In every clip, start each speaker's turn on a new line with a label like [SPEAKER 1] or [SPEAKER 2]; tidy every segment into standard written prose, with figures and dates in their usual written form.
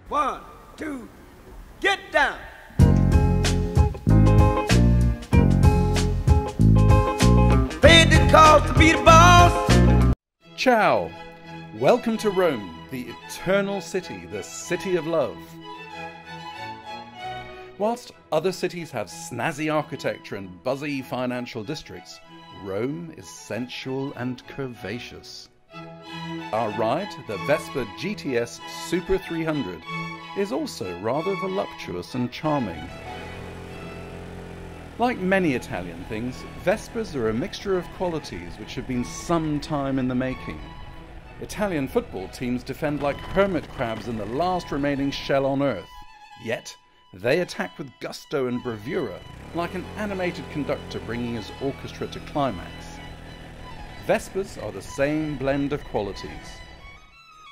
[SPEAKER 1] 1, 2, get down. Paid the cost to be the boss.
[SPEAKER 2] Ciao! Welcome to Rome, the eternal city, the city of love. Whilst other cities have snazzy architecture and buzzy financial districts, Rome is sensual and curvaceous. Our ride, the Vespa GTS Super 300, is also rather voluptuous and charming. Like many Italian things, Vespas are a mixture of qualities which have been some time in the making. Italian football teams defend like hermit crabs in the last remaining shell on earth, yet they attack with gusto and bravura, like an animated conductor bringing his orchestra to climax. Vespas are the same blend of qualities.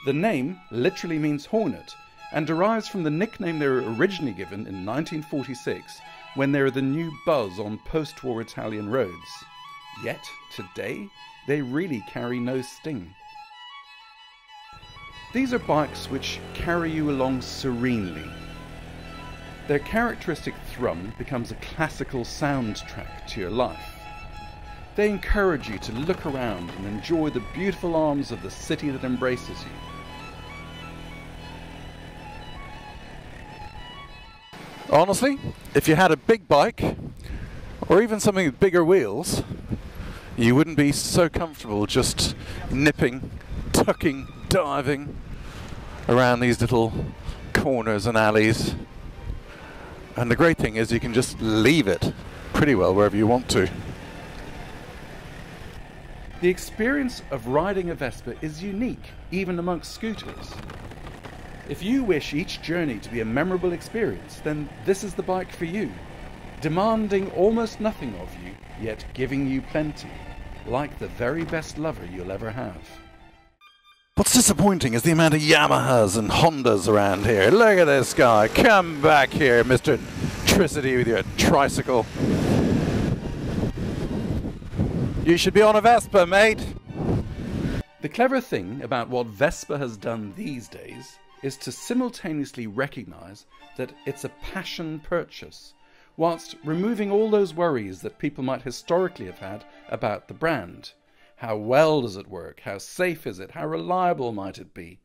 [SPEAKER 2] The name literally means hornet, and derives from the nickname they were originally given in 1946, when they were the new buzz on post-war Italian roads. Yet, today, they really carry no sting. These are bikes which carry you along serenely. Their characteristic thrum becomes a classical soundtrack to your life. They encourage you to look around and enjoy the beautiful arms of the city that embraces you.
[SPEAKER 3] Honestly, if you had a big bike, or even something with bigger wheels, you wouldn't be so comfortable just nipping, tucking, diving around these little corners and alleys. And the great thing is you can just leave it pretty well wherever you want to.
[SPEAKER 2] The experience of riding a Vespa is unique, even amongst scooters. If you wish each journey to be a memorable experience, then this is the bike for you. Demanding almost nothing of you, yet giving you plenty, like the very best lover you'll ever have.
[SPEAKER 3] What's disappointing is the amount of Yamahas and Hondas around here. Look at this guy. Come back here, Mr. Tricity, with your tricycle. You should be on a Vespa, mate.
[SPEAKER 2] The clever thing about what Vespa has done these days is to simultaneously recognise that it's a passion purchase, whilst removing all those worries that people might historically have had about the brand. How well does it work? How safe is it? How reliable might it be?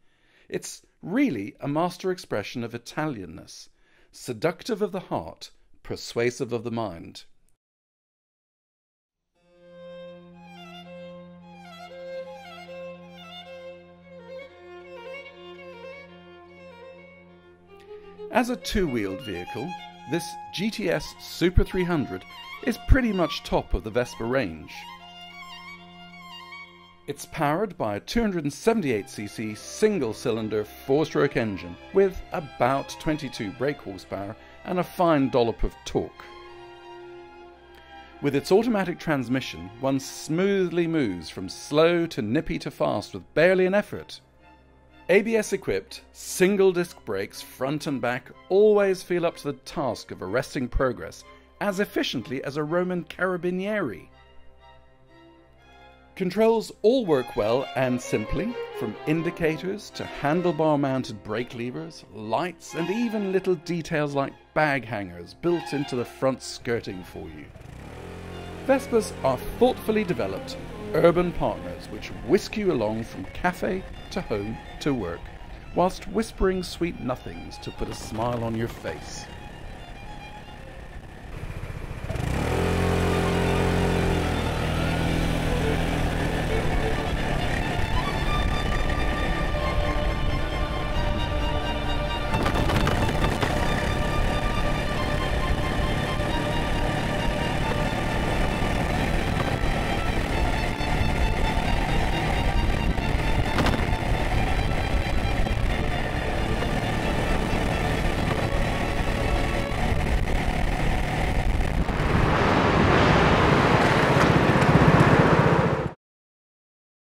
[SPEAKER 2] It's really a master expression of Italianness, seductive of the heart, persuasive of the mind. As a two-wheeled vehicle, this GTS Super 300 is pretty much top of the Vespa range. It's powered by a 278cc single-cylinder four-stroke engine with about 22 brake horsepower and a fine dollop of torque. With its automatic transmission, one smoothly moves from slow to nippy to fast with barely an effort. ABS-equipped, single-disc brakes front and back always feel up to the task of arresting progress as efficiently as a Roman carabinieri. Controls all work well and simply, from indicators to handlebar-mounted brake levers, lights, and even little details like bag hangers built into the front skirting for you. Vespas are thoughtfully developed urban partners which whisk you along from cafe to home to work, whilst whispering sweet nothings to put a smile on your face.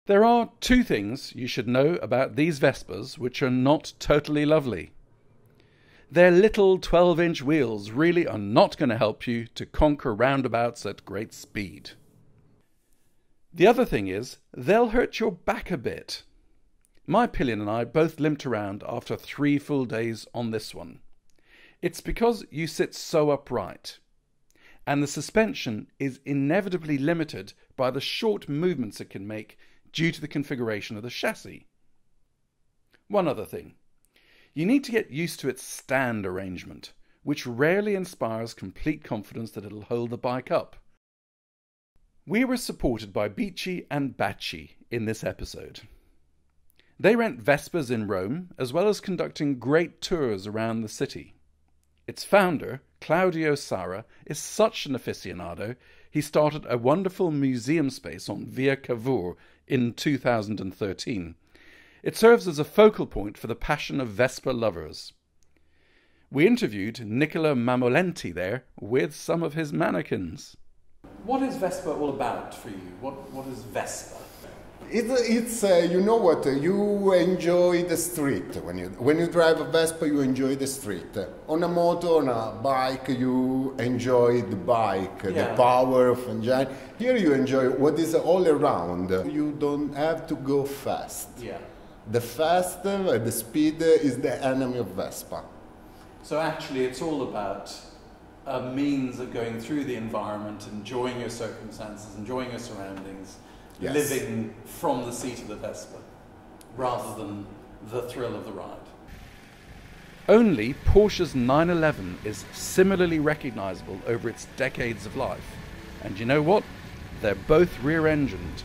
[SPEAKER 2] There are two things you should know about these Vespas which are not totally lovely. Their little 12-inch wheels really are not going to help you to conquer roundabouts at great speed. The other thing is, they'll hurt your back a bit. My pillion and I both limped around after 3 full days on this one. It's because you sit so upright, and the suspension is inevitably limited by the short movements it can make due to the configuration of the chassis. One other thing. You need to get used to its stand arrangement, which rarely inspires complete confidence that it'll hold the bike up. We were supported by Bici and Baci in this episode. They rent Vespas in Rome, as well as conducting great tours around the city. Its founder, Claudio Sara, is such an aficionado, he started a wonderful museum space on Via Cavour in 2013. It serves as a focal point for the passion of Vespa lovers. We interviewed Nicola Mamolenti there with some of his mannequins. What is Vespa all about for you? What is Vespa?
[SPEAKER 4] It's you know what, you enjoy the street. When you drive a Vespa, you enjoy the street. On a motor, on a bike, you enjoy the bike, the power of engine. Here you enjoy what is all around. You don't have to go fast.
[SPEAKER 2] Yeah.
[SPEAKER 4] The the speed is the enemy of Vespa.
[SPEAKER 2] So actually it's all about a means of going through the environment, enjoying your circumstances, enjoying your surroundings,
[SPEAKER 4] yes,
[SPEAKER 2] living from the seat of the Vespa, rather than the thrill of the ride. Only Porsche's 911 is similarly recognisable over its decades of life. And you know what? They're both rear-engined.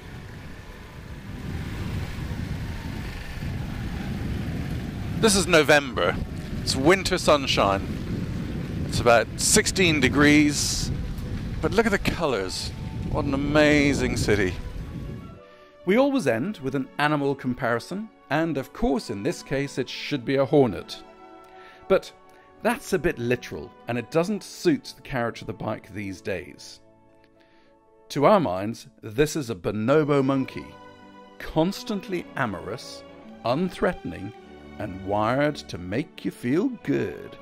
[SPEAKER 3] This is November. It's winter sunshine. It's about 16 degrees. But look at the colours. What an amazing city.
[SPEAKER 2] We always end with an animal comparison, and of course in this case it should be a hornet. But that's a bit literal, and it doesn't suit the character of the bike these days. To our minds, this is a bonobo monkey, constantly amorous, unthreatening, and wired to make you feel good.